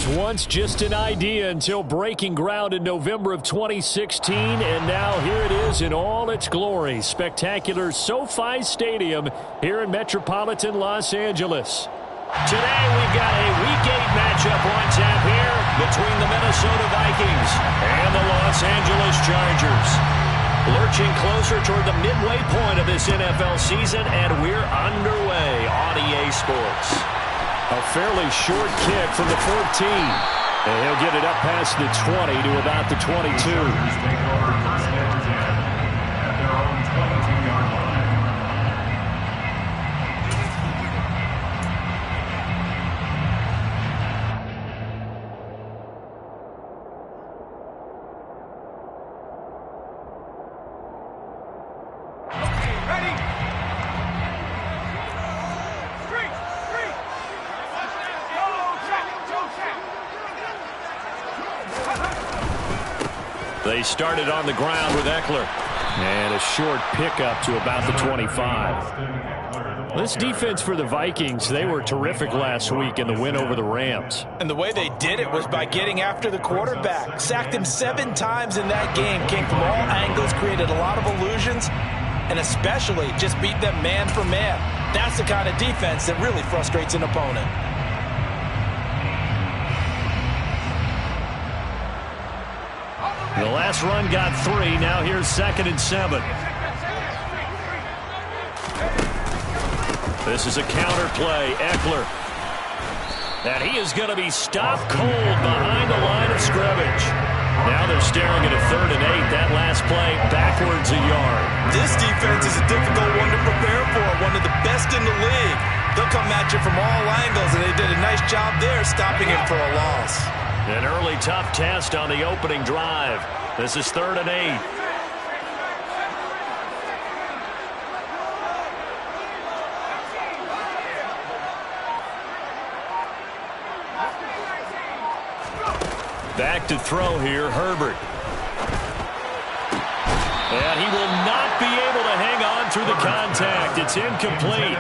was once just an idea until breaking ground in November of 2016, and now here it is in all its glory. Spectacular SoFi Stadium here in metropolitan Los Angeles. Today we've got a Week 8 matchup on tap here between the Minnesota Vikings and the Los Angeles Chargers. Lurching closer toward the midway point of this NFL season, and we're underway on EA Sports. A fairly short kick from the 14. And he'll get it up past the 20 to about the 22. They started on the ground with Eckler. And a short pickup to about the 25. This defense for the Vikings, they were terrific last week in the win over the Rams. And the way they did it was by getting after the quarterback. Sacked him 7 times in that game. Came from all angles, created a lot of illusions, and especially just beat them man for man. That's the kind of defense that really frustrates an opponent. The last run got 3. Now here's 2nd and 7. This is a counter play. Eckler. And he is going to be stopped cold behind the line of scrimmage. Now they're staring at a 3rd and 8. That last play backwards a yard. This defense is a difficult one to prepare for. One of the best in the league. They'll come at you from all angles, and they did a nice job there stopping him for a loss. An early tough test on the opening drive. This is 3rd and 8. Back to throw here, Herbert. And he will not be able to hang on through the contact. It's incomplete.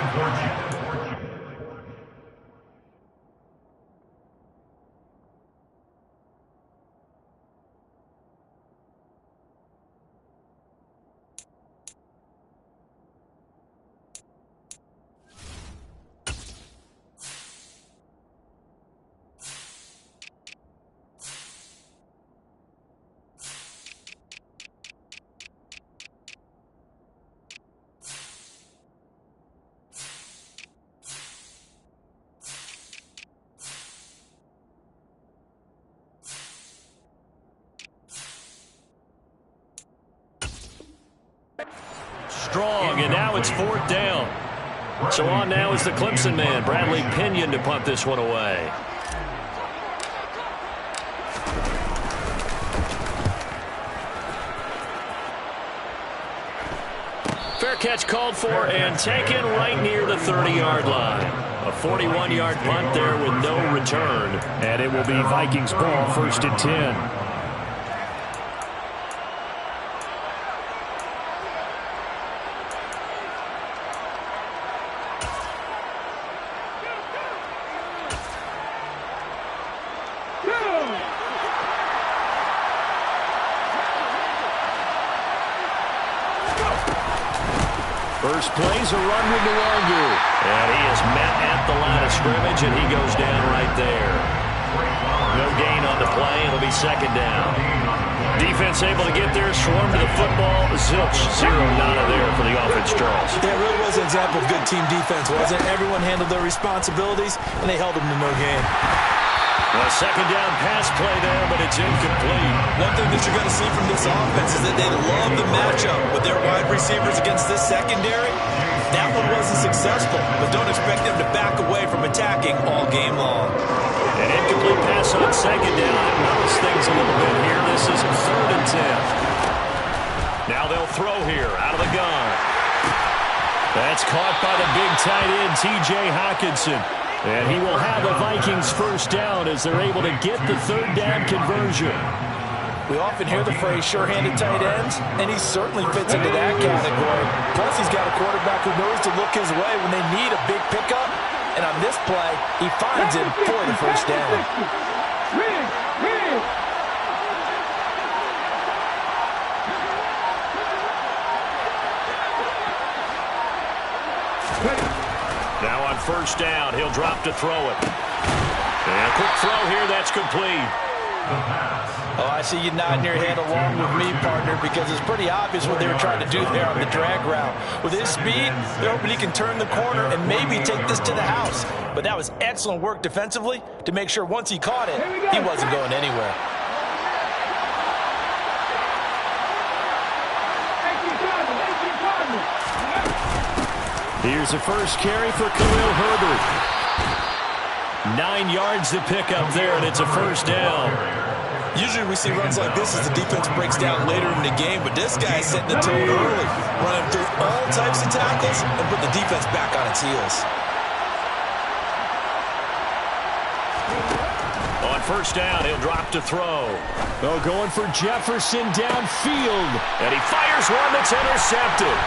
Strong, and now it's 4th down. So on now is the Clemson man, Bradley Pinion, to punt this one away. Fair catch called for and taken right near the 30-yard line. A 41-yard punt there with no return. And it will be Vikings ball, 1st and 10. First play's a run with Nwangu. And he is met at the line of scrimmage, and he goes down right there. No gain on the play. It'll be 2nd down. Defense able to get there, swarm to the football. Zilch, 0 nada there for the offense, Charles. That really was an example of good team defense, wasn't it? Everyone handled their responsibilities, and they held them to no gain. A 2nd down pass play there, but it's incomplete. One thing that you're going to see from this offense is that they love the matchup with their wide receivers against this secondary. That one wasn't successful, but don't expect them to back away from attacking all game long. An incomplete pass on 2nd down. It mellows things a little bit here. This is 3rd and 10. Now they'll throw here out of the gun. That's caught by the big tight end, T.J. Hockenson. And he will have the Vikings 1st down as they're able to get the 3rd down conversion. We often hear the phrase sure-handed tight ends, and he certainly fits into that category. Plus, he's got a quarterback who knows to look his way when they need a big pickup. And on this play, he finds him for the 1st down. Now on first down, he'll drop to throw it. And a quick throw here, that's complete. Oh, I see you nodding your head along with me, partner, because it's pretty obvious what they were trying to do there on the drag route. With his speed, they're hoping he can turn the corner and maybe take this to the house. But that was excellent work defensively to make sure once he caught it, he wasn't going anywhere. Here's the first carry for Khalil Herbert. 9 yards to pick up there, and it's a first down. Usually we see runs like this as the defense breaks down later in the game, but this guy is setting the tone early, running through all types of tackles and put the defense back on its heels. On first down, he'll drop to throw. Oh, going for Jefferson downfield. And he fires one that's intercepted.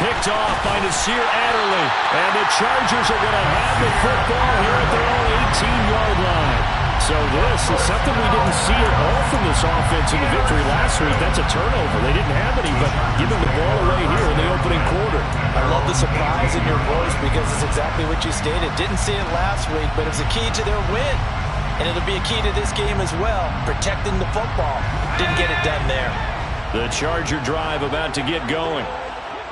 Picked off by Nasir Adderley. And the Chargers are going to have the football here at their own 18-yard line. So this is something we didn't see at all from this offense in the victory last week. That's a turnover. They didn't have any, but giving the ball away here in the opening quarter. I love the surprise in your voice because it's exactly what you stated. Didn't see it last week, but it was a key to their win. And it'll be a key to this game as well, protecting the football. Didn't get it done there. The Charger drive about to get going.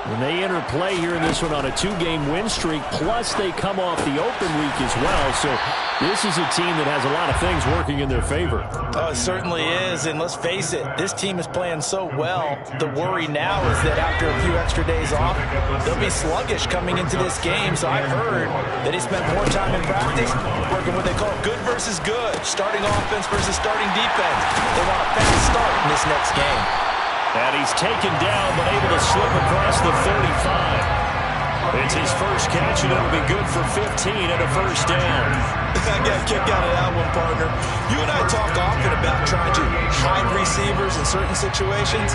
When they enter play here in this one on a 2-game win streak, plus they come off the open week as well. So this is a team that has a lot of things working in their favor. Oh, it certainly is. And let's face it, this team is playing so well. The worry now is that after a few extra days off, they'll be sluggish coming into this game. So I've heard that he spent more time in practice working what they call good versus good, starting offense versus starting defense. They want a fast start in this next game. And he's taken down, but able to slip across the 35. It's his first catch, and it'll be good for 15 and a first down. I got a kick out of that one, partner. You and I talk often about trying to hide receivers in certain situations,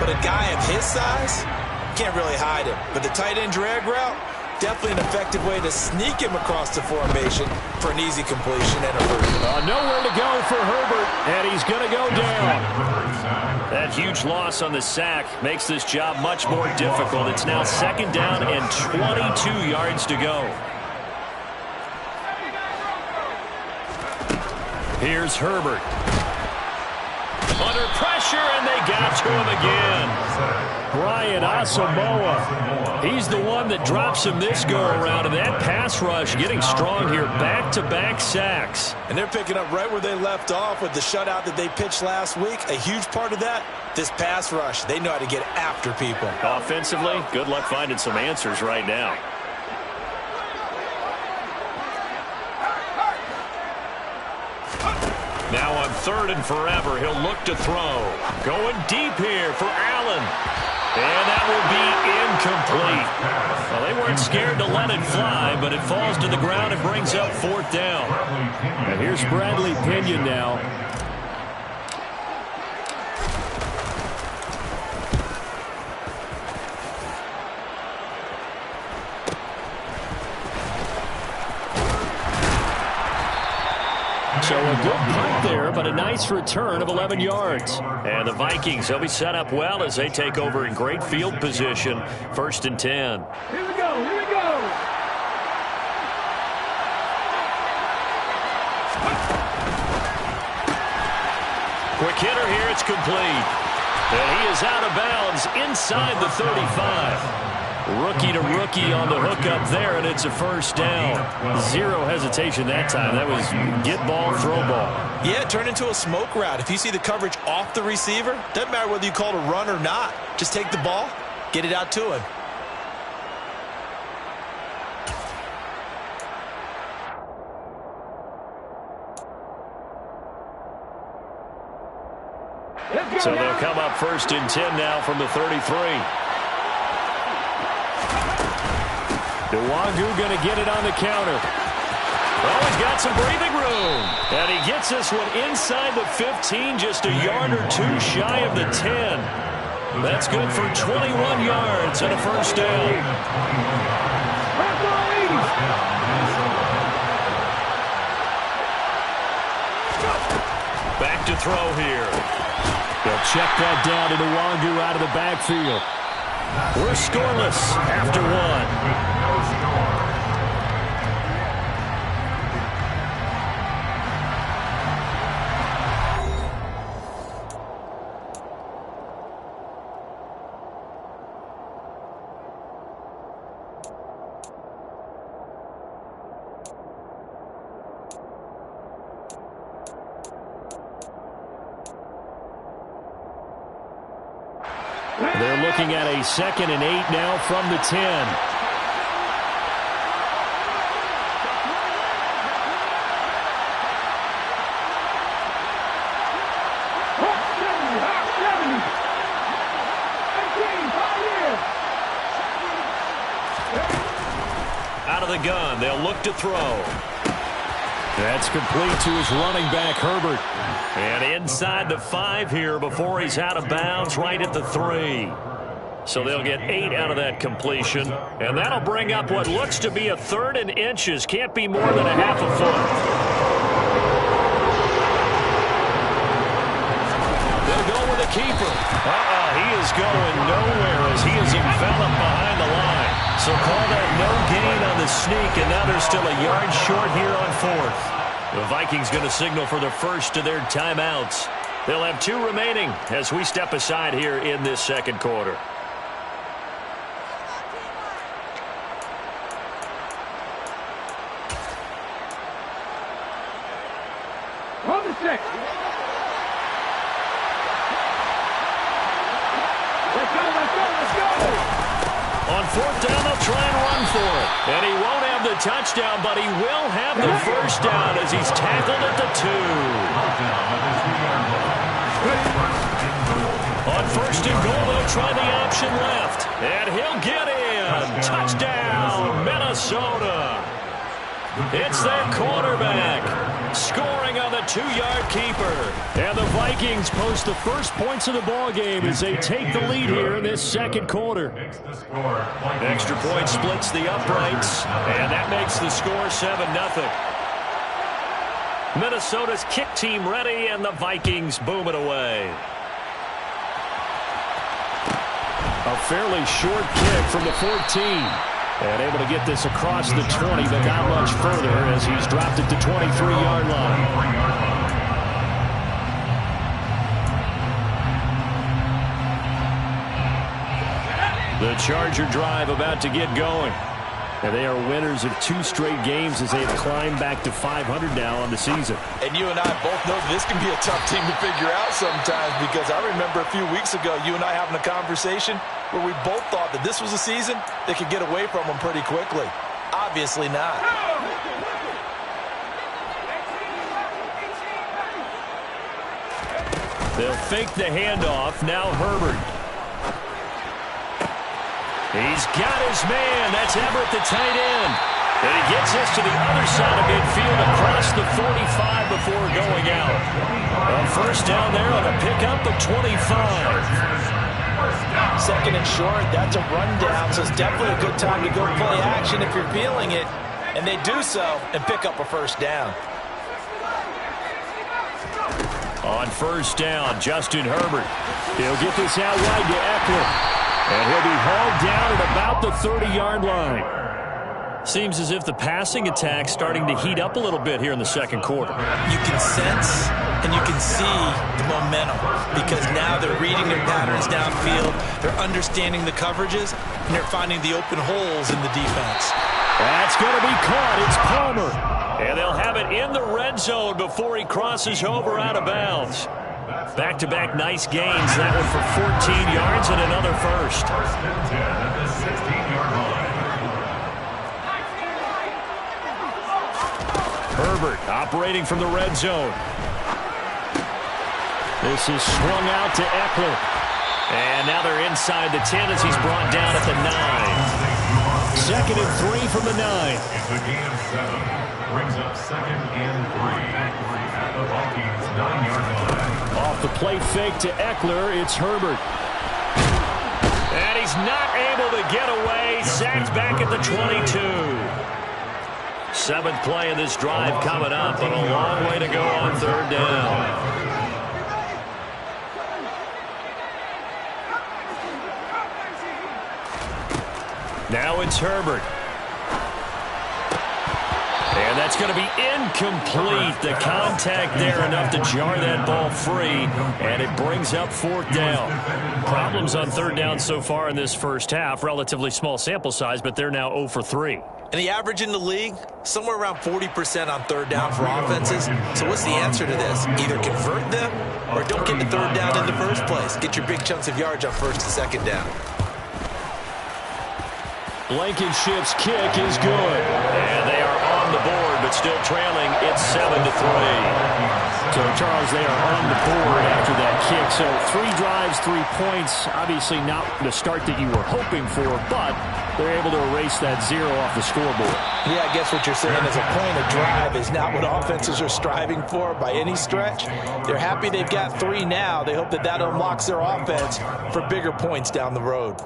but a guy of his size can't really hide him. But the tight end drag route, definitely an effective way to sneak him across the formation for an easy completion and a first. Nowhere to go for Herbert, and he's going to go down. That huge loss on the sack makes this job much more difficult. It's now second down and 22 yards to go. Here's Herbert. Under pressure, and they got to him again. Brian Asamoah. He's the one that drops him this go-around, and that pass rush getting strong here. Back-to-back sacks. And they're picking up right where they left off with the shutout that they pitched last week. A huge part of that, this pass rush. They know how to get after people. Offensively, good luck finding some answers right now. Now on third and forever, he'll look to throw. Going deep here for Allen. And that will be incomplete. Well, they weren't scared to let it fly, but it falls to the ground and brings up fourth down. And here's Bradley Pinion now. So a good punt there, but a nice return of 11 yards. And the Vikings, they'll be set up well as they take over in great field position. First and 10. Here we go, here we go. Quick hitter here, it's complete. And he is out of bounds inside the 35. Rookie to rookie on the hook up there, and it's a first down. Zero hesitation that time. That was get ball, throw ball. Yeah, it turned into a smoke route. If you see the coverage off the receiver, doesn't matter whether you call it a run or not. Just take the ball, get it out to him. So they'll come up first and 10 now from the 33. Nwangu going to get it on the counter. Well, he's got some breathing room. And he gets this one inside the 15, just a yard or two shy of the 10. That's good for 21 yards and a first down. to throw here. They'll check that down to Nwangu out of the backfield. We're scoreless after one. They're looking at a 2nd and 8 now from the 10. Out of the gun, they'll look to throw. That's complete to his running back, Herbert. And inside the 5 here before he's out of bounds, right at the 3. So they'll get 8 out of that completion. And that'll bring up what looks to be a 3rd and inches. Can't be more than a half a foot. They'll go with the keeper. He is going nowhere as he is enveloped behind the line. So call that no gain on the sneak, and now they're still a yard short here on 4th. The Vikings going to signal for the first of their timeouts. They'll have 2 remaining as we step aside here in this 2nd quarter. On the 6. Let's go, let's go, let's go! On 4th down, they'll try and run for it. And he won't have the touchdown, but he will have the first down as he's tackled at the 2. On 1st and goal, they'll try the option left. And he'll get in. Touchdown, Minnesota. It's their quarterback scoring on the 2-yard keeper. And the Vikings post the first points of the ball game as they take the lead here in this 2nd quarter. Extra point splits the uprights, and that makes the score 7-0. Minnesota's kick team ready, and the Vikings boom it away. A fairly short kick from the 14. And able to get this across the 20, but not much further as he's dropped it to 23-yard line. The Charger drive about to get going. And they are winners of 2 straight games as they have climbed back to 500 now on the season. And you and I both know this can be a tough team to figure out sometimes, because I remember a few weeks ago you and I having a conversation where we both thought that this was a season that could get away from them pretty quickly. Obviously not. They'll fake the handoff. Now Herbert. He's got his man. That's Everett, the tight end. And he gets this to the other side of midfield across the 45 before going out. A first down there on a pickup of 25. 2nd and short, that's a rundown, so it's definitely a good time to go play action if you're feeling it. And they do so and pick up a first down. On 1st down, Justin Herbert. He'll get this out wide to Eckler. And he'll be hauled down at about the 30-yard line. Seems as if the passing attack's starting to heat up a little bit here in the 2nd quarter. You can sense and you can see the momentum, because now they're reading their patterns downfield, they're understanding the coverages, and they're finding the open holes in the defense. That's going to be caught. It's Palmer. And they'll have it in the red zone before he crosses over out of bounds. Back-to-back nice gains. That one for 14 yards and another first. Herbert operating from the red zone. This is swung out to Eckler. And now they're inside the 10 as he's brought down at the 9. 2nd and 3 from the 9. The gain of 7 brings up 2nd and 3 at the Vikings 9-yard line. Off the play fake to Eckler, it's Herbert. And he's not able to get away. Sacked back at the 22. 7th play of this drive coming up, but a long way to go on 3rd down. Now it's Herbert. And that's going to be incomplete. The contact there enough to jar that ball free, and it brings up fourth down. Problems on third down so far in this first half. Relatively small sample size, but they're now 0 for 3. And the average in the league, somewhere around 40% on third down for offenses. So what's the answer to this? Either convert them or don't get the third down in the first place. Get your big chunks of yards on first and second down. Blankenship's kick is good. And they are on the board, but still trailing. It's 7-3. So, Charles, they are on the board after that kick. So 3 drives, 3 points. Obviously not the start that you were hoping for, but they're able to erase that 0 off the scoreboard. Yeah, I guess what you're saying is a point of drive is not what offenses are striving for by any stretch. They're happy they've got 3 now. They hope that that unlocks their offense for bigger points down the road.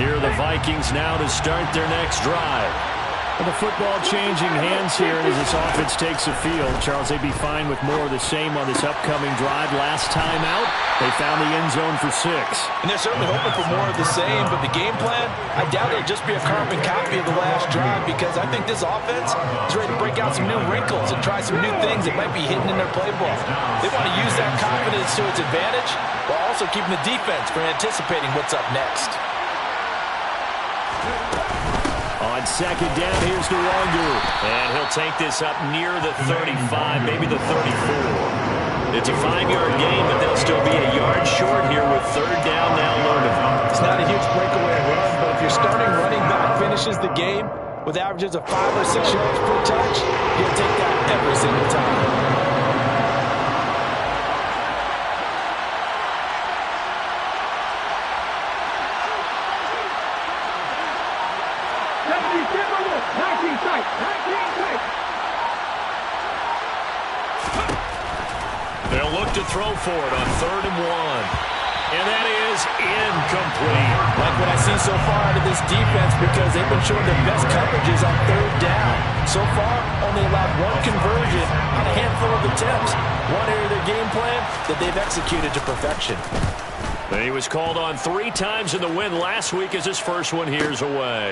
Here are the Vikings now to start their next drive. Well, the football changing hands here as this offense takes the field. Charles, they'd be fine with more of the same on this upcoming drive. Last time out, they found the end zone for 6. And they're certainly hoping for more of the same, but the game plan, I doubt it'll just be a carbon copy of the last drive, because I think this offense is ready to break out some new wrinkles and try some new things that might be hidden in their playbook. They want to use that confidence to its advantage while also keeping the defense from anticipating what's up next. On second down, here's Nubody. And he'll take this up near the 35, maybe the 34. It's a 5-yard gain, but they'll still be a yard short here with third down now loaded. It's not a huge breakaway run, but if your starting running back finishes the game with averages of 5 or 6 yards per touch, you'll take that every single time. They'll look to throw for it on 3rd and 1. And that is incomplete. Like what I see so far out of this defense, because they've been showing their best coverages on 3rd down. So far, only allowed 1 conversion on a handful of attempts. One area of their game plan that they've executed to perfection. And he was called on 3 times in the win last week as his first one here's away.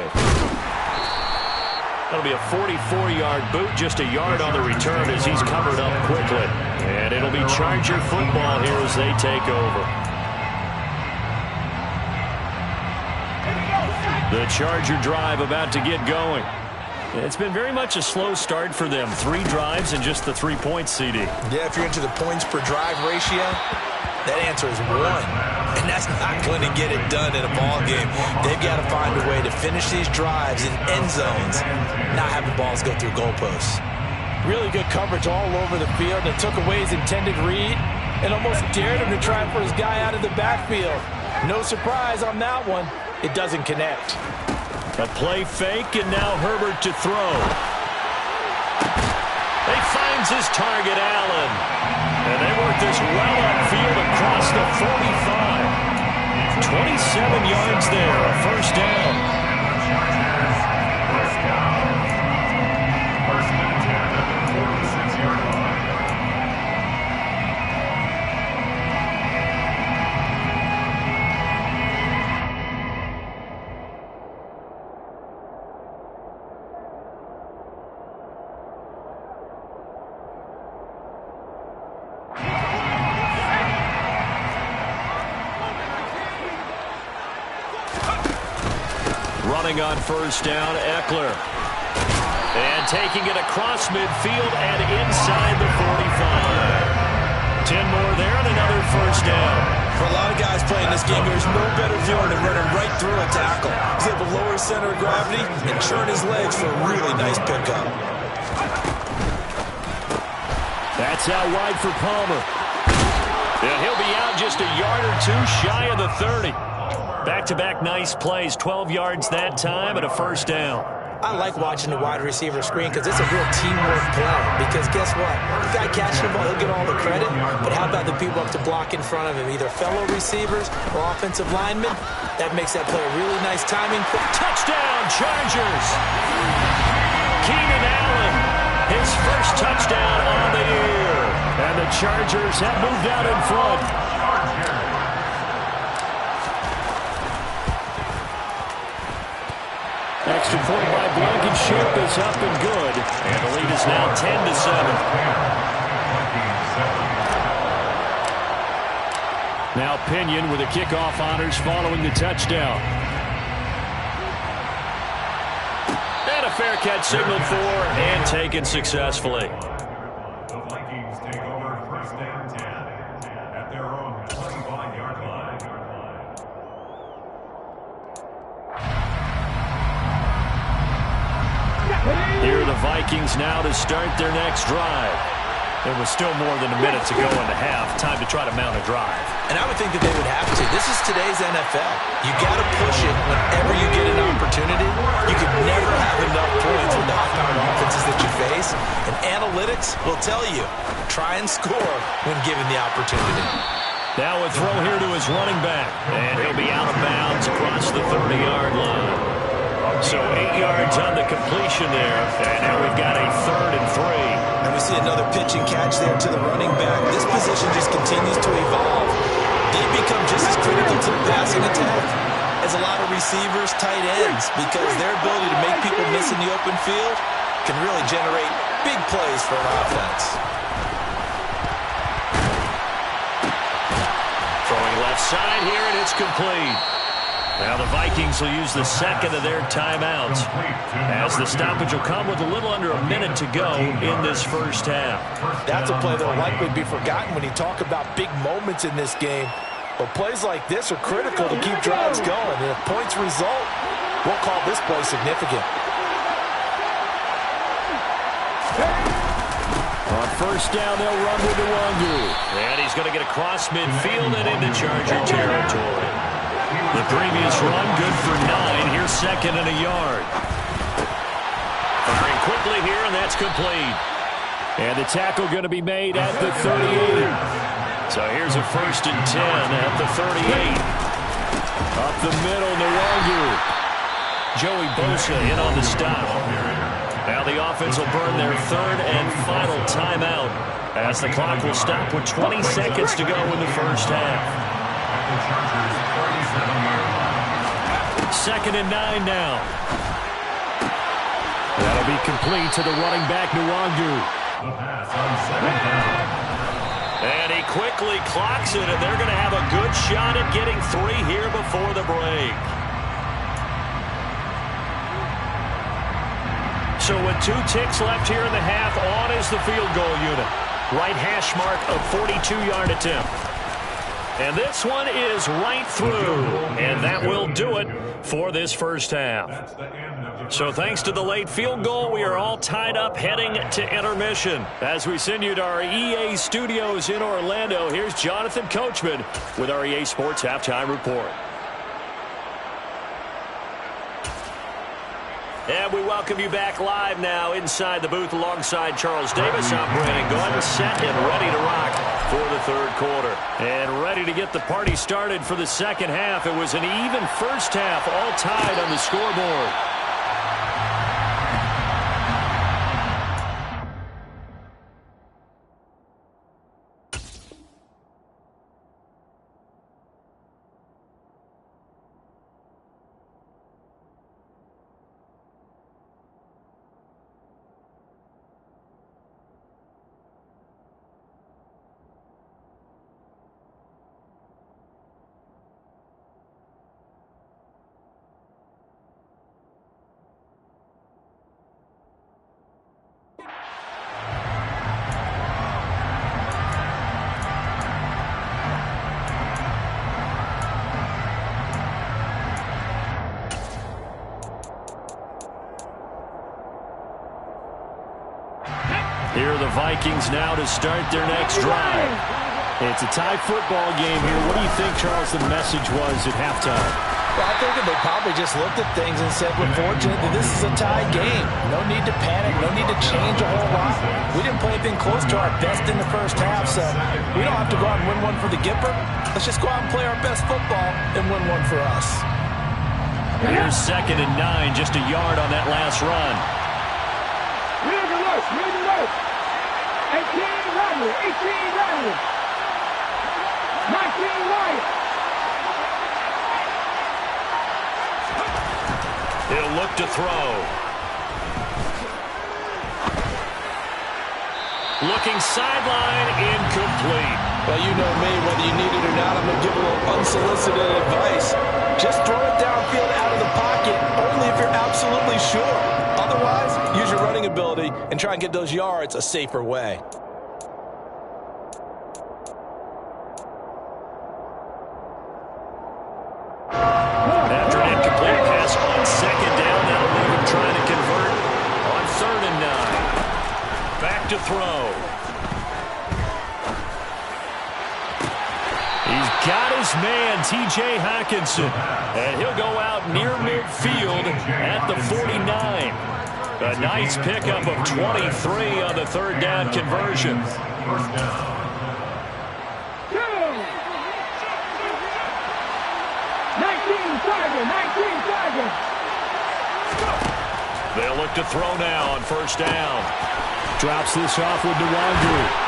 That'll be a 44-yard boot, just a yard on the return as he's covered up quickly. And it'll be Charger football here as they take over. The Charger drive about to get going. It's been very much a slow start for them. 3 drives and just the 3 points, CD. Yeah, if you're into the points per drive ratio, that answer is 1. And that's not going to get it done in a ball game. They've got to find a way to finish these drives in end zones, not have the balls go through goalposts. Really good coverage all over the field. It took away his intended read and almost dared him to try for his guy out of the backfield. No surprise on that one. It doesn't connect. A play fake, and now Herbert to throw. He finds his target, Allen. And they work this well upfield across the 45. 27 yards there, a first down. Running on first down, Eckler. And taking it across midfield and inside the 45. 10 more there and another first down. For a lot of guys playing this game, there's no better feeling than running right through a tackle. He's able to lower his center of gravity and churn his legs for a really nice pickup. That's out wide for Palmer. And he'll be out just a yard or 2 shy of the 30. Back-to-back nice plays, 12 yards that time and a first down. I like watching the wide receiver screen because it's a real teamwork play. Because guess what? The guy catching the ball, he'll get all the credit. But how about the people up to block in front of him? Either fellow receivers or offensive linemen. That makes that play a really nice timing. Touchdown, Chargers! Keenan Allen, touchdown on the year. And the Chargers have moved out in front. Extra point by Blankenship is up and good. And the lead is now 10-7. Now Pinion with the kickoff honors following the touchdown. And a fair catch signaled for and taken successfully. The Vikings take over first down 10 at their own 25-yard line. Here are the Vikings now to start their next drive. There was still more than a minute to go in the half. Time to try to mount a drive. And I would think that they would have to. This is today's NFL. You got to push it whenever you get an opportunity. You could never have enough points with the high-powered offenses that you face. And analytics will tell you, try and score when given the opportunity. Now a throw here to his running back. And he'll be out of bounds across the 30-yard line. So 8 yards on the completion there. And now we've got a 3rd and 3. And we see another pitch and catch there to the running back. This position just continues to evolve. They become just as critical to the passing attack as a lot of receivers, tight ends, because their ability to make people miss in the open field can really generate big plays for an offense. Throwing left side here, and it's complete. Now the Vikings will use the second of their timeouts, as the stoppage will come with a little under a minute to go in this first half. That's a play that will likely be forgotten when you talk about big moments in this game. But plays like this are critical to keep drives going. And if points result, we'll call this play significant. On first down, they'll run with Nwangu. And he's going to get across midfield and into Charger territory. The previous run, good for 9. Here's 2nd and a yard. Firing quickly here, and that's complete. And the tackle going to be made at the 38. So here's a 1st and 10 at the 38. Up the middle, Nwangu. Joey Bosa in on the stop. Now the offense will burn their 3rd and final timeout, as the clock will stop with 20 seconds to go in the first half. 2nd and 9 now. That'll be complete to the running back, Nwangu. And he quickly clocks it, and they're going to have a good shot at getting 3 here before the break. So with 2 ticks left here in the half, on is the field goal unit. Right hash mark of 42-yard attempt. And this one is right through. And that will do it for this first half. So thanks to the late field goal, we are all tied up heading to intermission. As we send you to our EA studios in Orlando, here's Jonathan Coachman with our EA Sports Halftime Report. And we welcome you back live now inside the booth alongside Charles Davis. I'm Brandon Gordon, set and ready to rock for the 3rd quarter. And ready to get the party started for the second half. It was an even first half, all tied on the scoreboard. Here are the Vikings now to start their next drive. It's a tie football game here. What do you think, Charles, the message was at halftime? Well, I think that they probably just looked at things and said, we're fortunate that this is a tie game. No need to panic. No need to change a whole lot. We didn't play anything close to our best in the first half, so we don't have to go out and win one for the Gipper. Let's just go out and play our best football and win one for us. Here's 2nd and 9, just a yard on that last run. 18 Radley. 18 Radley. 19 Wyatt. He'll look to throw. Looking sideline, incomplete. Well, you know me, whether you need it or not, I'm going to give a little unsolicited advice. Just throw it downfield out of the pocket, only if you're absolutely sure. Otherwise, use your running ability and try and get those yards a safer way. After an incomplete pass on second down, that'll leave him trying to convert on 3rd and 9. Back to throw. He's got his man, T.J. Hockenson, and he'll go out near midfield at the 49. A nice pickup of 23 on the 3rd down conversion. First down. 19 Tiger. 19 Tiger. They'll look to throw now on 1st down. Drops this off with Nubody.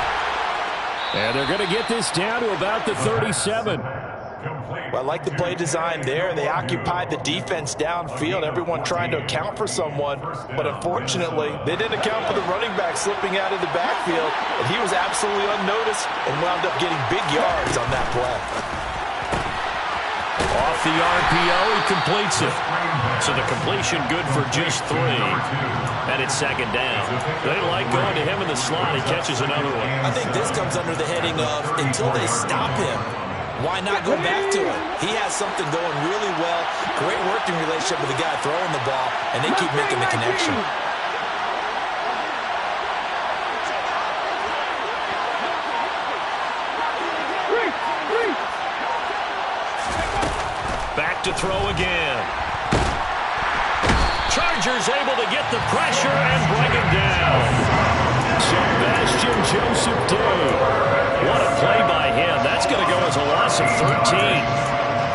And they're going to get this down to about the 37. Well, I like the play design there. They occupied the defense downfield, everyone trying to account for someone. But unfortunately, they didn't account for the running back slipping out of the backfield. And he was absolutely unnoticed and wound up getting big yards on that play. Off the RPO, he completes it. So the completion good for just 3. And it's 2nd down. They like going to him in the slot. He catches another one. I think this comes under the heading of until they stop him, why not go back to it? He has something going really well. Great working relationship with the guy throwing the ball, and they keep making the connection. Back to throw again. Chargers able to get the pressure and bring him down. Sebastian Joseph Day. What a play by him. That's going to go as a loss of 13.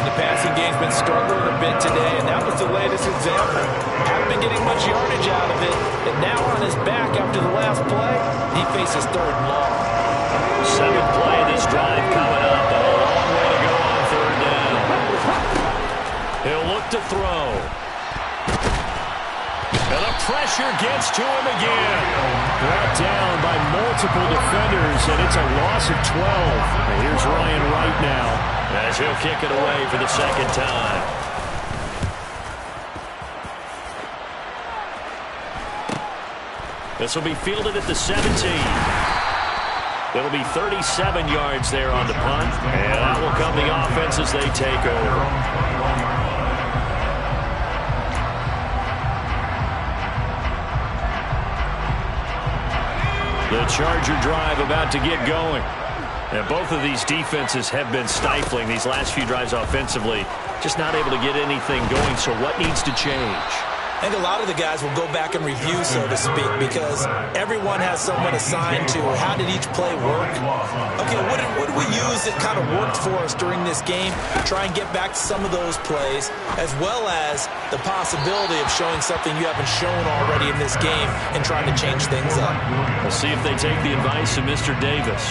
The passing game's been struggling a bit today, and that was the latest example. Haven't been getting much yardage out of it, and now on his back after the last play, he faces 3rd and long. 7th play of this drive coming up, but a long way to go on 3rd down. He'll look to throw. And the pressure gets to him again. Brought down by multiple defenders, and it's a loss of 12. And here's Ryan Wright now, as he'll kick it away for the 2nd time. This will be fielded at the 17. It'll be 37 yards there on the punt, and that will come the offense as they take over. The Charger drive about to get going. And both of these defenses have been stifling these last few drives offensively. Just not able to get anything going, so what needs to change? I think a lot of the guys will go back and review, so to speak, because everyone has someone assigned to how did each play work. Okay, what did we use that kind of worked for us during this game? Try and get back to some of those plays, as well as the possibility of showing something you haven't shown already in this game and trying to change things up. We'll see if they take the advice of Mr. Davis.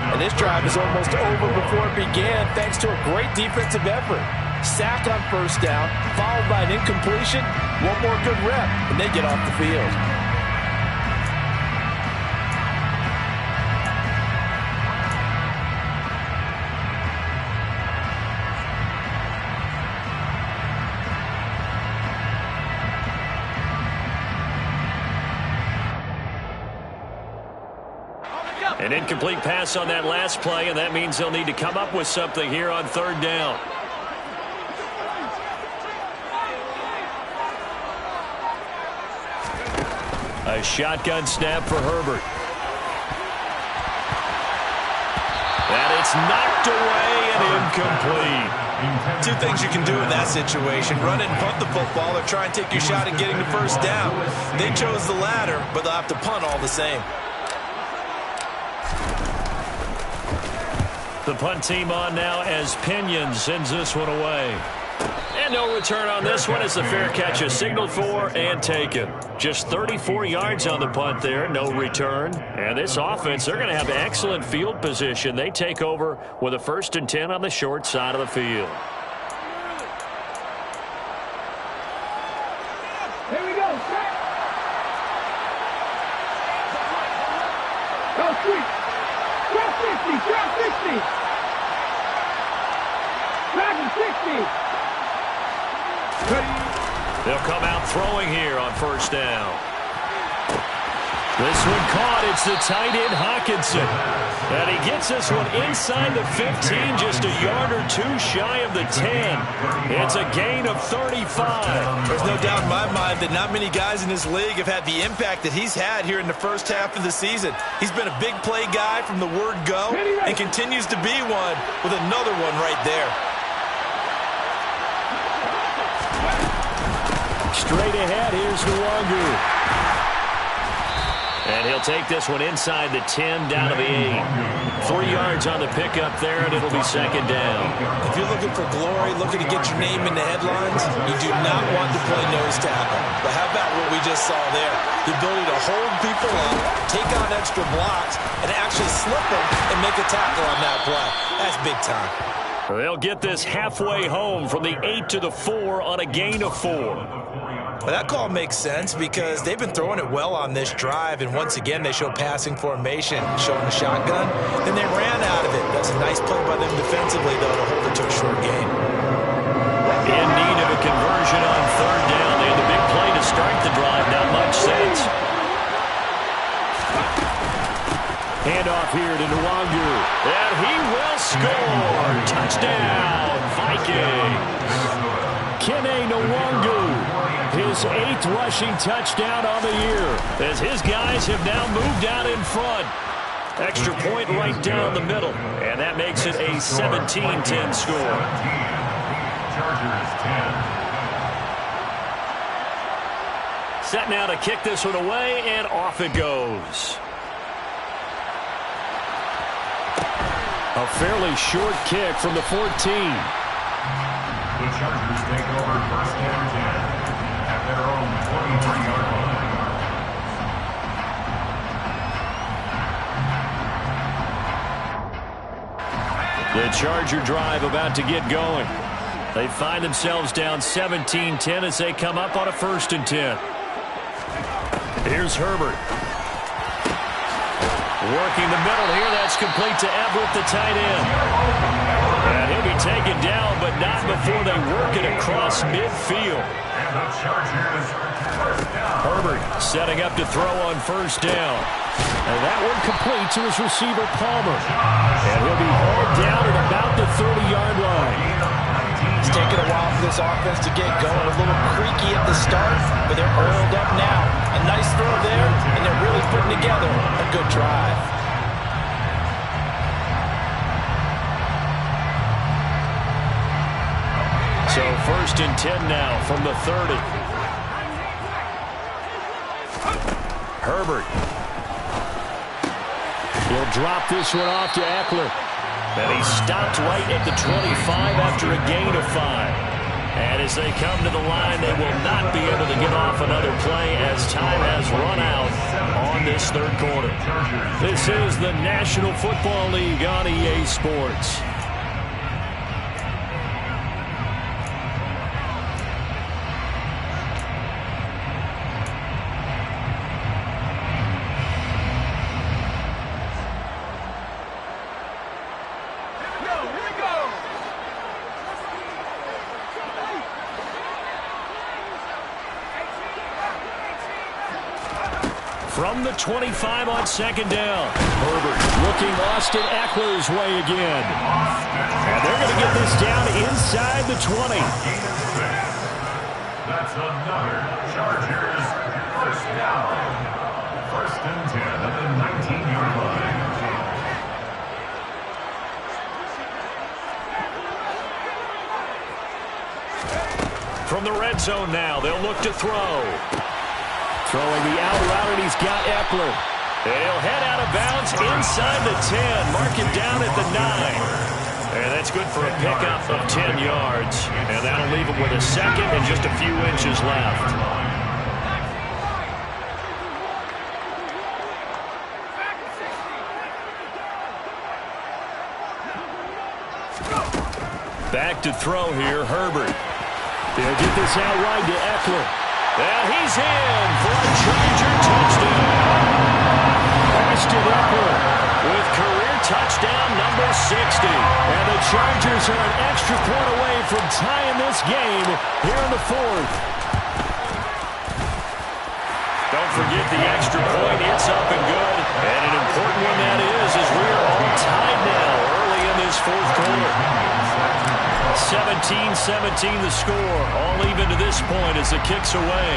And this drive is almost over before it began, thanks to a great defensive effort. Sack on 1st down, followed by an incompletion. One more good rep, and they get off the field. An incomplete pass on that last play, and that means they'll need to come up with something here on 3rd down. A shotgun snap for Herbert. And it's knocked away and incomplete. 2 things you can do in that situation: run and punt the football, or try and take your shot at getting the 1st down. They chose the latter, but they'll have to punt all the same. The punt team on now as Pinion sends this one away. And And no return on this one as the fair catch is signaled for and taken. Just 34 yards on the punt there, no return. And this offense, they're going to have excellent field position. They take over with a 1st and 10 on the short side of the field. Here we go, set. Go sweep. Drop 50, drop 50. Driving 60. They'll come out throwing here on 1st down. This one caught. It's the tight end, Hawkinson. And he gets this one inside the 15, just a yard or two shy of the 10. It's a gain of 35. There's no doubt in my mind that not many guys in this league have had the impact that he's had here in the first half of the season. He's been a big play guy from the word go and continues to be one with another one right there. Straight ahead, here's Nwangu. And he'll take this one inside the 10, down to the 8. 3 yards on the pickup there, and it'll be 2nd down. If you're looking for glory, looking to get your name in the headlines, you do not want to play nose tackle. But how about what we just saw there? The ability to hold people up, take on extra blocks, and actually slip them and make a tackle on that play. That's big time. They'll get this halfway home from the 8 to the 4 on a gain of 4. Well, that call makes sense because they've been throwing it well on this drive, and once again they show passing formation, showing the shotgun. Then they ran out of it. That's a nice play by them defensively, though, to hold it to a short gain. In need of a conversion on 3rd down. They had the big play to start the drive. Not much sense. Handoff here to Nwangu. And he will score. Touchdown, Vikings. Kene Nwangu. His 8th rushing touchdown on the year as his guys have now moved out in front. Extra point right down the middle, and that makes it a 17-10 score. Chargers 10. Set now to kick this one away, and off it goes. A fairly short kick from the 14. The Chargers take over 1st and 10 at their own 23-yard line. The Charger drive about to get going. They find themselves down 17-10 as they come up on a 1st and 10. Here's Herbert. Working the middle here. That's complete to Everett, the tight end. And he'll be taken down, but not before they work it across midfield. And the Chargers 1st down. Herbert setting up to throw on 1st down. And that one complete to his receiver, Palmer. And he'll be hauled down at about the 30-yard line. It's taken a while for this offense to get going. A little creaky at the start, but they're oiled up now. A nice throw there, and they're really putting together a good drive. So 1st and 10 now from the 30. Herbert. He'll drop this one off to Eckler. And he stopped right at the 25 after a gain of 5. And as they come to the line, they will not be able to get off another play as time has run out on this 3rd quarter. This is the National Football League on EA Sports. From the 25 on 2nd down. Herbert looking Austin Eckler's way again. And they're going to get this down inside the 20. That's another Chargers 1st down. 1st and 10 at the 19-yard line. From the red zone now, they'll look to throw. Throwing the out route, and he's got Eckler. And he'll head out of bounds inside the 10. Mark it down at the 9. And that's good for a pickup of 10 yards. And that'll leave him with a second and just a few inches left. Back to throw here, Herbert. They'll get this out wide to Eckler. And he's in for a Charger touchdown. Austin Eckler with career touchdown number 60. And the Chargers are an extra point away from tying this game here in the fourth. Don't forget the extra point. It's up and good. And an important one that is, as we are all tied now early in this fourth quarter. 17-17 the score. All even to this point as the kick's away.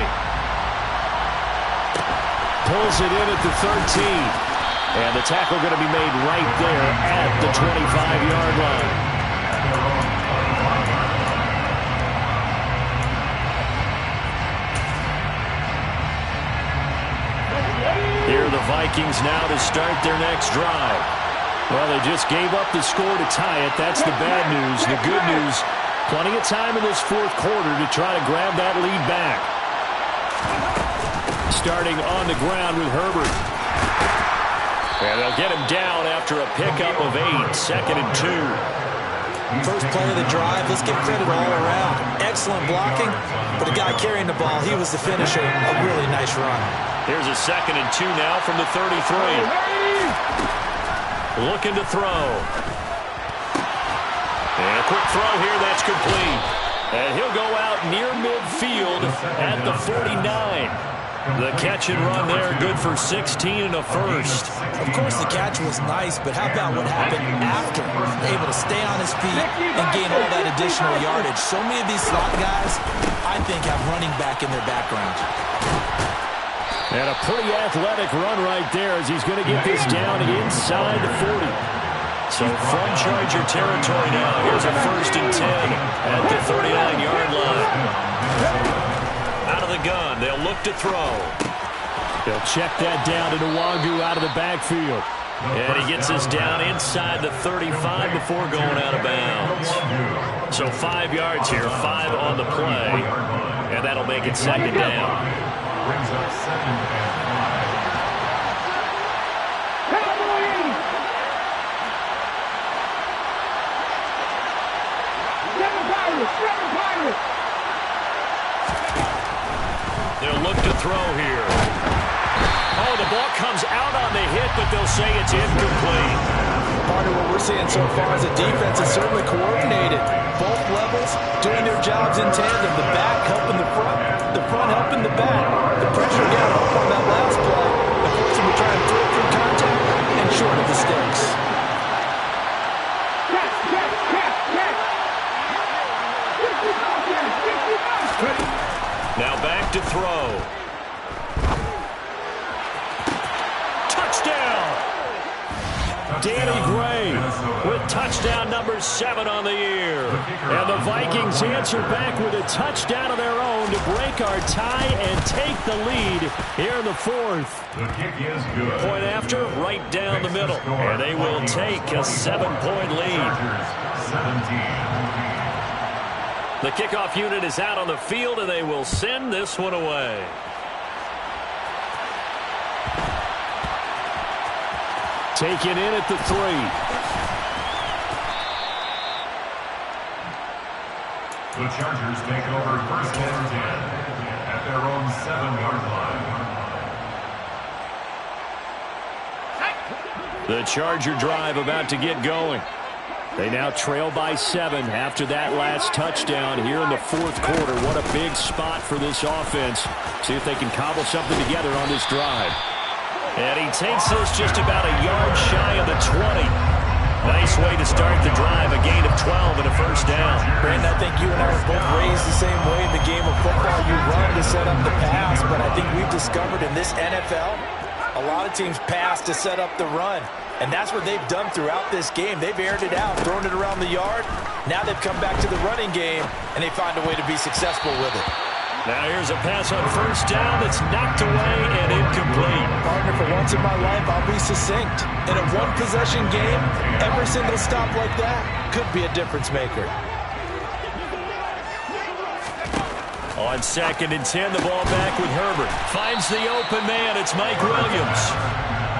Pulls it in at the 13. And the tackle going to be made right there at the 25-yard line. Here are the Vikings now to start their next drive. Well, they just gave up the score to tie it. That's the bad news. The good news, plenty of time in this fourth quarter to try to grab that lead back. Starting on the ground with Herbert. And they'll get him down after a pickup of 8, second and 2. First play of the drive, let's give credit all around. Excellent blocking, but the guy carrying the ball, he was the finisher. A really nice run. Here's a second and 2 now from the 33. Looking to throw. And a quick throw here, that's complete. And he'll go out near midfield at the 49. The catch and run there, good for 16 and a first. Of course, the catch was nice, but how about what happened after? Able to stay on his feet and gain all that additional yardage. So many of these slot guys, I think, have running back in their background. And a pretty athletic run right there as he's going to get this down inside the 40. So from Charger territory now, here's a first and 10 at the 39-yard line. Out of the gun, they'll look to throw. They'll check that down to Nwangu out of the backfield. And he gets us down inside the 35 before going out of bounds. So 5 yards here, 5 on the play. And that'll make it second down. Brings up second and 5. They'll look to throw here. Oh, the ball comes out on the hit, but they'll say it's incomplete. Part of what we're seeing so far as a defense is certainly coordinated. Both levels doing their jobs in tandem. The back helping the front helping the back. The pressure got up on that last play. Of course, we're trying to throw through contact and short of the sticks. Now back to throw. Touchdown! Danny Gray with touchdown number 7 on the year. And the Vikings answer back with a touchdown of their own to break our tie and take the lead here in the fourth. the kick is good. Point after, right down the middle. And they will take a 7-point lead. 17. The kickoff unit is out on the field, and they will send this one away. Taken in at the 3. The Chargers take over first and 10 at their own 7-yard line. The Charger drive about to get going. They now trail by 7 after that last touchdown here in the fourth quarter. What a big spot for this offense. See if they can cobble something together on this drive. And he takes this just about a yard shy of the 20. Nice way to start the drive, a gain of 12 and a first down. Brandon, I think you and I were both raised the same way in the game of football. You run to set up the pass, but I think we've discovered in this NFL, a lot of teams pass to set up the run. And that's what they've done throughout this game. They've aired it out, thrown it around the yard. Now they've come back to the running game, and they find a way to be successful with it. Now here's a pass on first down that's knocked away and incomplete. Partner, for once in my life, I'll be succinct. In a one-possession game, every single stop like that could be a difference maker. On 2nd and 10, the ball back with Herbert. Finds the open man. It's Mike Williams.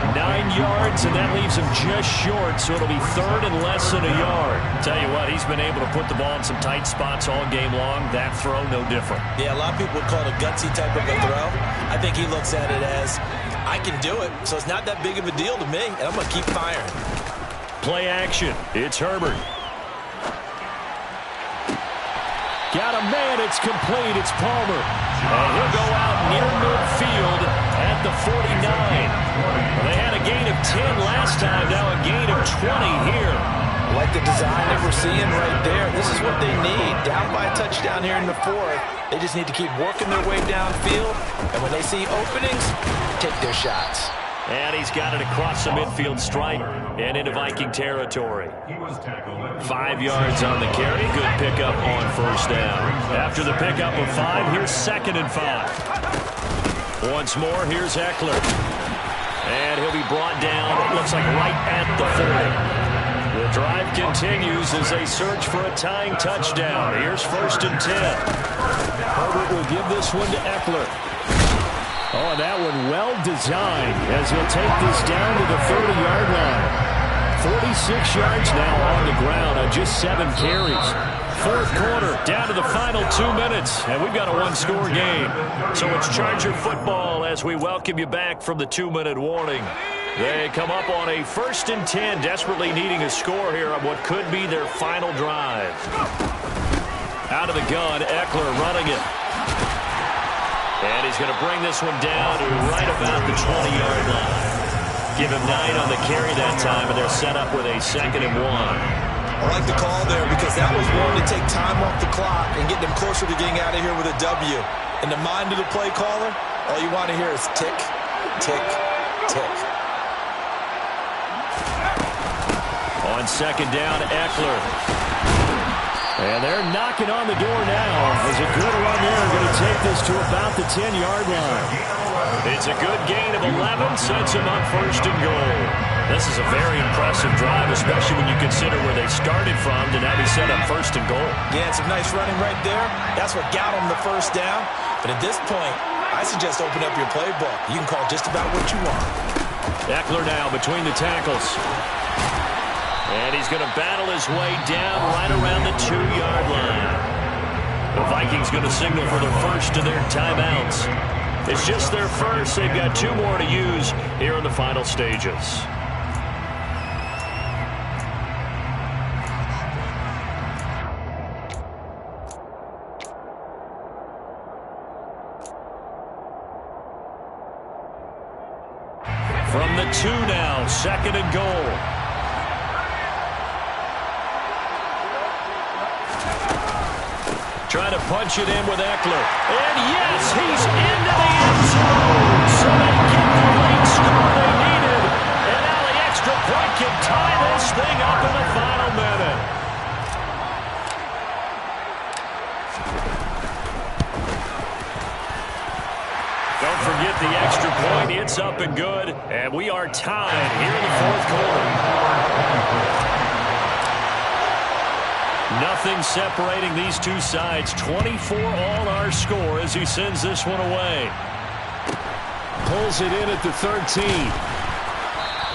9 yards, and that leaves him just short, so it'll be 3rd and less than a yard. Tell you what, he's been able to put the ball in some tight spots all game long. That throw, no different. Yeah, a lot of people would call it a gutsy type of a throw. I think he looks at it as, I can do it, so it's not that big of a deal to me, and I'm going to keep firing. Play action. It's Herbert. Got a man. It's complete. It's Palmer. And he'll go out near midfield at the 49. Well, they had a gain of 10 last time. Now a gain of 20 here. Like the design that we're seeing right there. This is what they need. Down by a touchdown here in the 4th. They just need to keep working their way downfield. And when they see openings, take their shots. And he's got it across the midfield stripe and into Viking territory. 5 yards on the carry. Good pickup on first down. After the pickup of 5, here's 2nd and 5. Once more, here's Eckler. And he'll be brought down, it looks like right at the 40. The drive continues as they search for a tying touchdown. Here's 1st and 10. Herbert will give this one to Eckler. Oh, that one well designed as he'll take this down to the 30-yard line. 46 yards now on the ground on just 7 carries. 4th quarter, down to the final 2 minutes, and we've got a one-score game. So it's Charger football as we welcome you back from the 2-minute warning. They come up on a 1st and 10, desperately needing a score here on what could be their final drive. Out of the gun, Eckler running it. And he's going to bring this one down to right about the 20-yard line. Give him 9 on the carry that time, and they're set up with a 2nd and 1. I like the call there because that was one to take time off the clock and get them closer to getting out of here with a W. In the mind of the play caller, all you want to hear is tick, tick, tick. On 2nd down, Eckler. And they're knocking on the door now. As a good run there, going to take this to about the 10-yard line. It's a good gain of 11, sets him up 1st and goal. This is a very impressive drive, especially when you consider where they started from to now be set up 1st and goal. Yeah, some nice running right there. That's what got them the 1st down. But at this point, I suggest open up your playbook. You can call just about what you want. Eckler now between the tackles. And he's going to battle his way down right around the 2-yard line. The Vikings going to signal for the first of their timeouts. It's just their first. They've got 2 more to use here in the final stages. From the 2 now, 2nd and goal. Trying to punch it in with Eckler. And yes, he's into the end zone. So they get the late score they needed. And now the extra point can tie this thing up in the final minute. Don't forget the extra point. It's up and good. And we are tied here in the 4th quarter. Nothing separating these two sides. 24 all our score as he sends this one away. Pulls it in at the 13.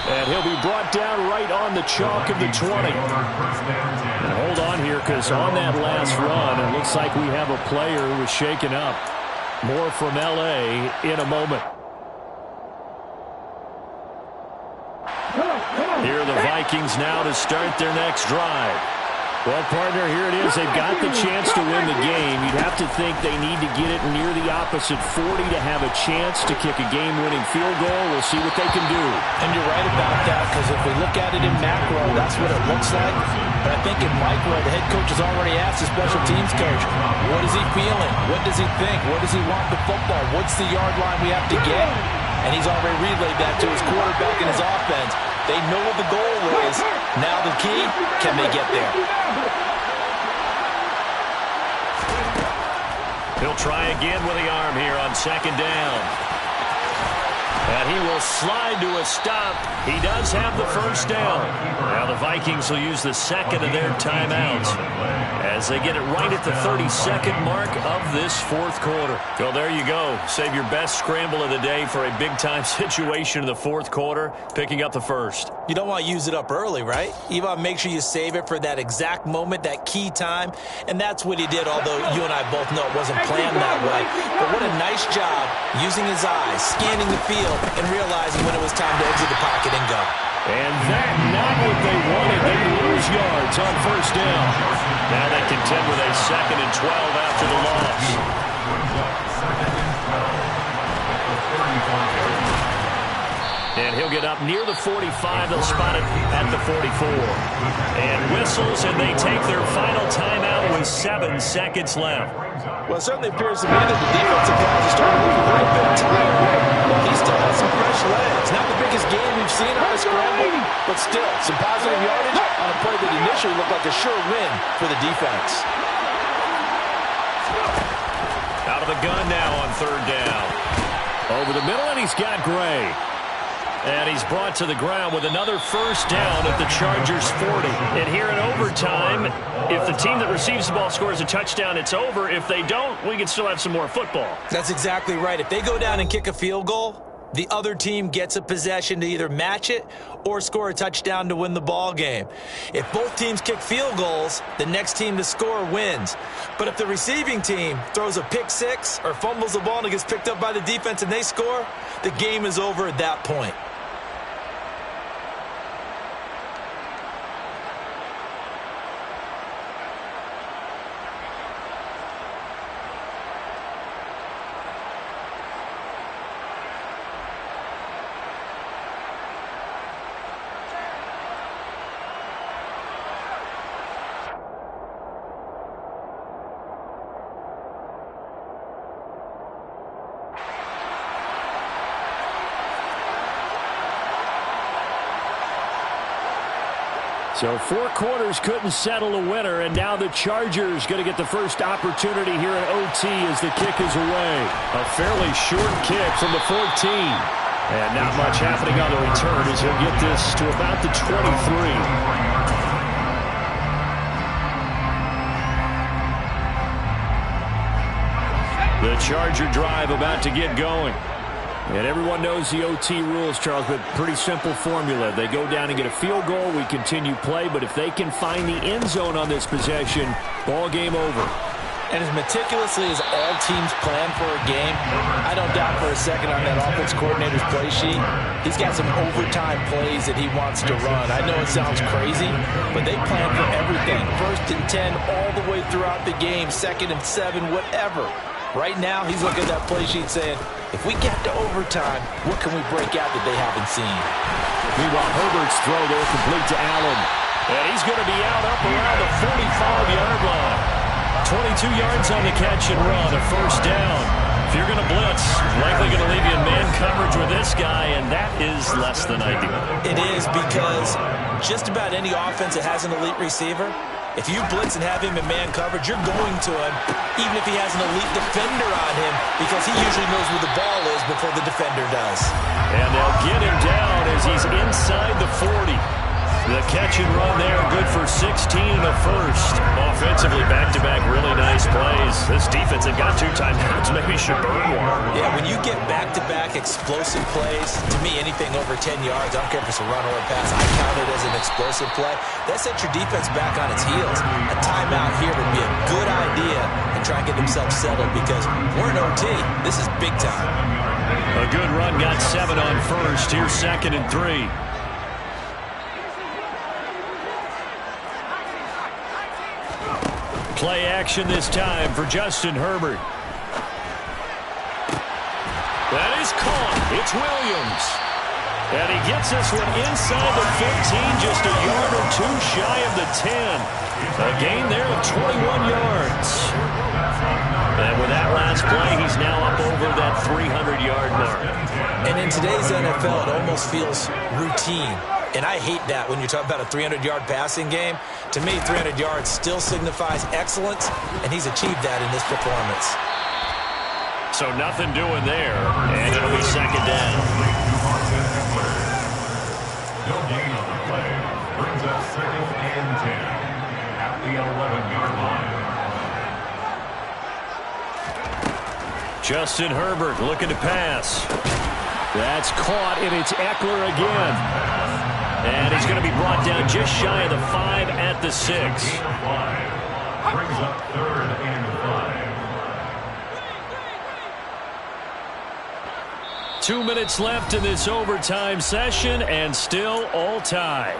And he'll be brought down right on the chalk of the 20. And hold on here because on that last run, it looks like we have a player who was shaken up. More from L.A. in a moment. Here are the Vikings now to start their next drive. Well, partner, here it is. They've got the chance to win the game. You'd have to think they need to get it near the opposite 40 to have a chance to kick a game-winning field goal. We'll see what they can do. And you're right about that, because if we look at it in macro, that's what it looks like. But I think in micro, the head coach has already asked the special teams coach, what is he feeling? What does he think? What does he want the football? What's the yard line we have to get? And he's already relayed that to his quarterback and his offense. They know what the goal is. Now the key, can they get there? He'll try again with the arm here on second down. And he will slide to a stop. He does have the first down. Now the Vikings will use the second of their timeouts as they get it right at the 32nd mark of this fourth quarter. Well, there you go. Save your best scramble of the day for a big-time situation in the fourth quarter, picking up the first. You don't want to use it up early, right? You want to make sure you save it for that exact moment, that key time, and that's what he did, although you and I both know it wasn't planned that way. But what a nice job using his eyes, scanning the field, and realizing when it was time to exit the pocket and go. And that, not what they wanted. They lose yards on first down. Now they contend with a 2nd and 12 after the loss. And he'll get up near the 45. They'll spot it at the 44. And whistles, and they take their final timeout with 7 seconds left. Well, it certainly appears to me that the defensive guys are starting to look a little bit tired. He still has some fresh legs. Not the biggest game we've seen on a scramble, but still, some positive yardage on a play that initially looked like a sure win for the defense. Out of the gun now on third down. Over the middle, and he's got Gray. And he's brought to the ground with another first down at the Chargers' 40. And here in overtime, if the team that receives the ball scores a touchdown, it's over. If they don't, we can still have some more football. That's exactly right. If they go down and kick a field goal, the other team gets a possession to either match it or score a touchdown to win the ball game. If both teams kick field goals, the next team to score wins. But if the receiving team throws a pick six or fumbles the ball and it gets picked up by the defense and they score, the game is over at that point. So 4 quarters couldn't settle a winner, and now the Chargers going to get the first opportunity here in OT as the kick is away. A fairly short kick from the 14. And not much happening on the return as he'll get this to about the 23. The Charger drive about to get going. And everyone knows the OT rules, Charles, but pretty simple formula. They go down and get a field goal, we continue play, but if they can find the end zone on this possession, ball game over. And as meticulously as all teams plan for a game, I don't doubt for a second on that offense coordinator's play sheet, he's got some overtime plays that he wants to run. I know it sounds crazy, but they plan for everything. 1st and 10 all the way throughout the game, 2nd and 7, whatever. Right now, he's looking at that play sheet saying, if we get to overtime, what can we break out that they haven't seen? Meanwhile, Herbert's throw there complete to Allen. And he's going to be out up around the 45-yard line. 22 yards on the catch and run, a first down. If you're going to blitz, likely going to leave you in man coverage with this guy, and that is less than ideal. It is, because just about any offense that has an elite receiver, if you blitz and have him in man coverage, you're going to him, even if he has an elite defender on him, because he usually knows where the ball is before the defender does. And they'll get him down as he's inside the 40. The catch and run there, good for 16 and a first. Offensively, back-to-back, really nice plays. This defense had got 2 timeouts, maybe should burn one. Yeah, when you get back-to-back explosive plays, to me, anything over 10 yards, I don't care if it's a run or a pass, I count it as an explosive play. That sets your defense back on its heels. A timeout here would be a good idea and try and get themselves settled, because we're in OT. This is big time. A good run, got 7 on first. Here's 2nd and 3. Play action this time for Justin Herbert. That is caught. It's Williams. And he gets this one inside the 15, just a yard or 2 shy of the 10. A gain there of 21 yards. And with that last play, he's now up over that 300-yard mark. And in today's NFL, it almost feels routine. And I hate that when you talk about a 300-yard passing game. To me, 300 yards still signifies excellence, and he's achieved that in this performance. So nothing doing there, and it'll be second down. No gain on the play. Brings up second and 10 at the 11-yard line. Justin Herbert looking to pass. That's caught, and it's Eckler again. And he's going to be brought down just shy of the 5 at the 6. Brings up third and 5. 2 minutes left in this overtime session, and still all tied.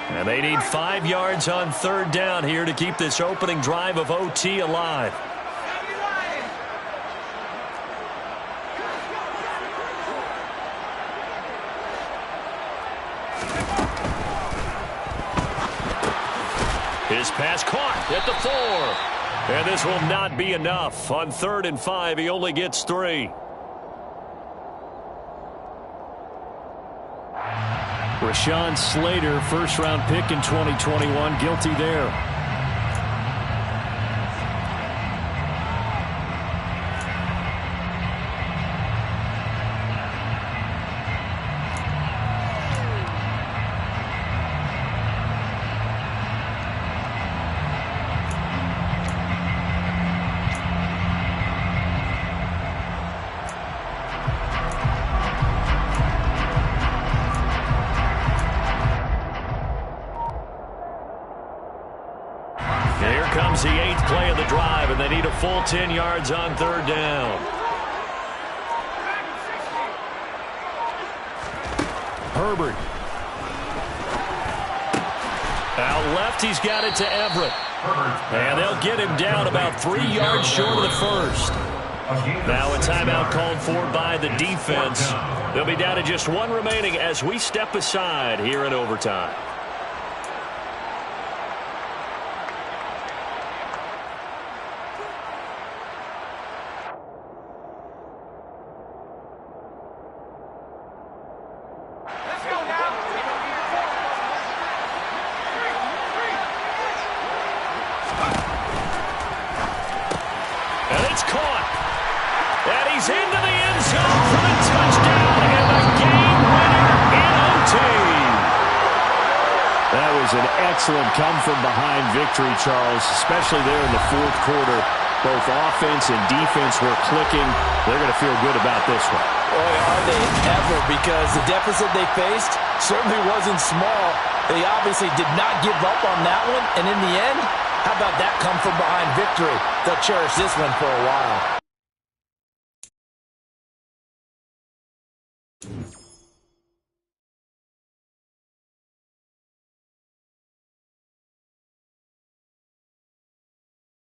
And they need 5 yards on third down here to keep this opening drive of OT alive. His pass caught at the 4. And this will not be enough. On 3rd and 5, he only gets 3. Rashawn Slater, first-round pick in 2021, guilty there. Comes the 8th play of the drive, and they need a full 10 yards on third down. Herbert. Out left, he's got it to Everett. And they'll get him down about 3 yards short of the first. Now a timeout called for by the defense. They'll be down to just 1 remaining as we step aside here in overtime. Excellent come-from-behind victory, Charles, especially there in the 4th quarter. Both offense and defense were clicking. They're going to feel good about this one. Boy, are they ever, because the deficit they faced certainly wasn't small. They obviously did not give up on that one, and in the end, how about that come-from-behind victory? They'll cherish this one for a while.